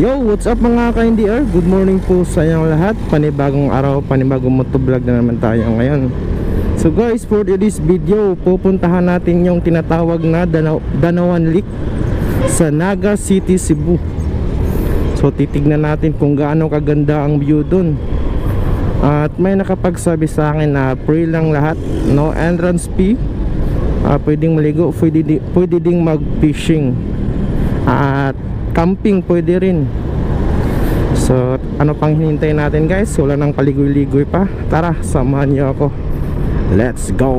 Yo, what's up mga ka-NDR? Good morning po sa inyong lahat. Panibagong araw, panibagong motovlog na naman tayo ngayon. So guys, for this video, pupuntahan natin yung tinatawag na Danawan Lake sa Naga City, Cebu. So titignan natin kung gaano kaganda ang view dun. At may nakapagsabi sa akin na free lang lahat, no entrance fee. Pwedeng maligo, pwede ding mag-fishing. At camping pwede rin. So ano pang hinihintay natin guys? Wala nang paligoy-ligoy pa. Tara, samahan niyo ako. Let's go!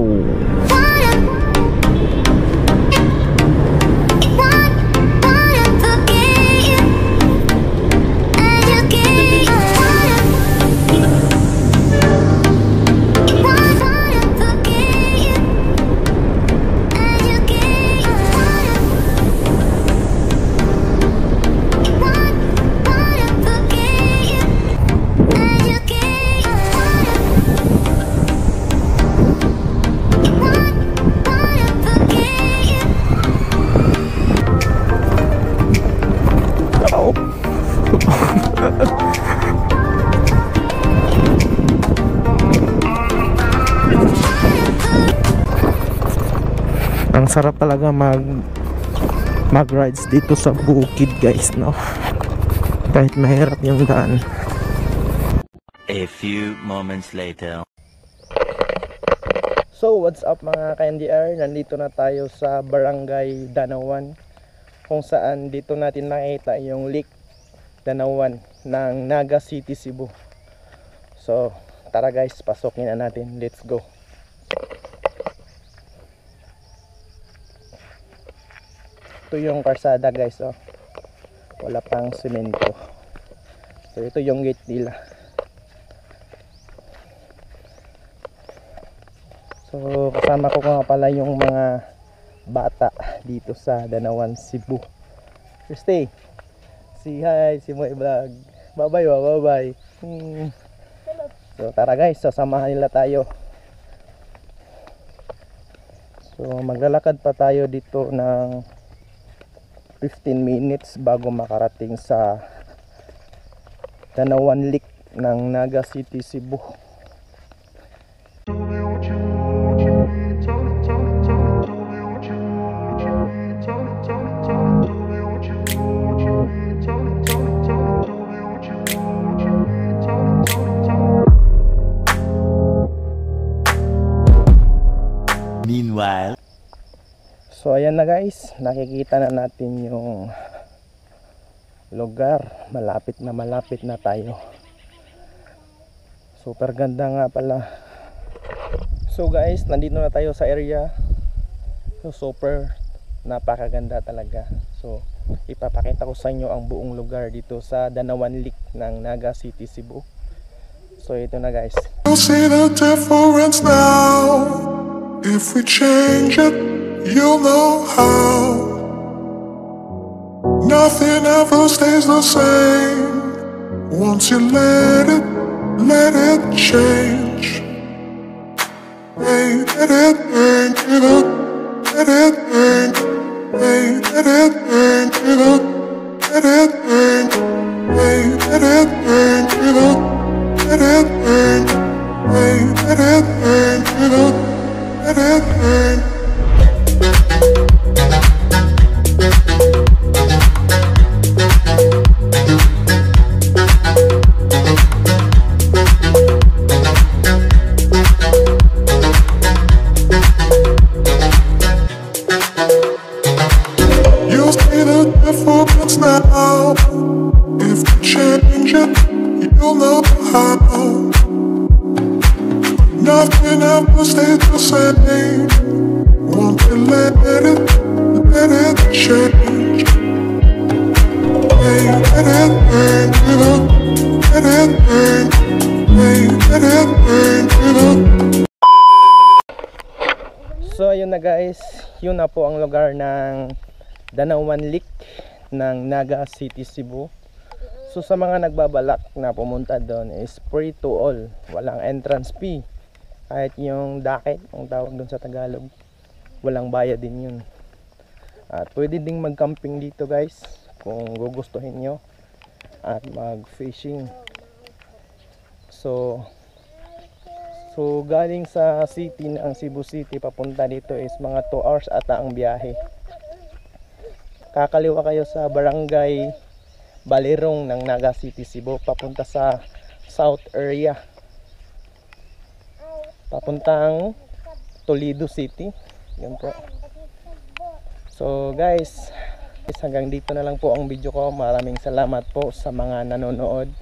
Ang sarap talaga mag-rides dito sa bukid guys, no? Kahit mahirap yung daan. A few moments later. So what's up mga ka-NDR? Nandito na tayo sa Barangay Danawan, kung saan dito natin nakita yung Lake Danawan ng Naga City, Cebu. So tara guys, pasokin na natin. Let's go. Ito yung karsada guys, oh. Wala pang semento. So ito yung gate nila. So kasama ko nga pala yung mga bata dito sa Danawan, Cebu. Stay. Si hi, si Moy Vlog. Bye bye, bye bye. So tara guys, sasamahan nila tayo. So maglalakad pa tayo dito ng 15 minutes bago makarating sa Danawan Lake ng Naga City, Cebu. Meanwhile, so ayan na guys, nakikita na natin yung lugar. Malapit na tayo. Super ganda nga pala. So guys, nandito na tayo sa area. So super napakaganda talaga. So ipapakita ko sa inyo ang buong lugar dito sa Danawan Lake ng Naga City, Cebu. So ito na guys. You'll see the difference now. If we change it, you'll know how. Nothing ever stays the same. Once you let it change. Hey, let it burn, give up. Let it burn. Hey, let it burn, give up. Let it burn. Hey, let it burn, give up. Let it burn. Hey, let it burn, give up. Let it burn. You'll see the difference now. If you change it, you'll know how. Nothing ever stays the same. Won't you let it change? Hey, let it burn, give up. Let it burn. Hey, let it burn, give up. So ayun na guys, yun na po ang lugar ng Danawan Lake ng Naga City, Cebu. So sa mga nagbabalak na pumunta doon is free to all. Walang entrance fee. Kahit yung docket, ang tawag doon sa Tagalog, walang bayad din yun. At pwede ding mag-camping dito guys kung gugustuhin nyo. at mag-fishing. So galing sa city ng Cebu City papunta dito is mga 2 hours ata ang biyahe. Kakaliwa kayo sa barangay Balirong ng Naga City, Cebu, papunta sa south area, papuntang Toledo City. Yun po. So guys, hanggang dito na lang po ang video ko. Maraming salamat po sa mga nanonood.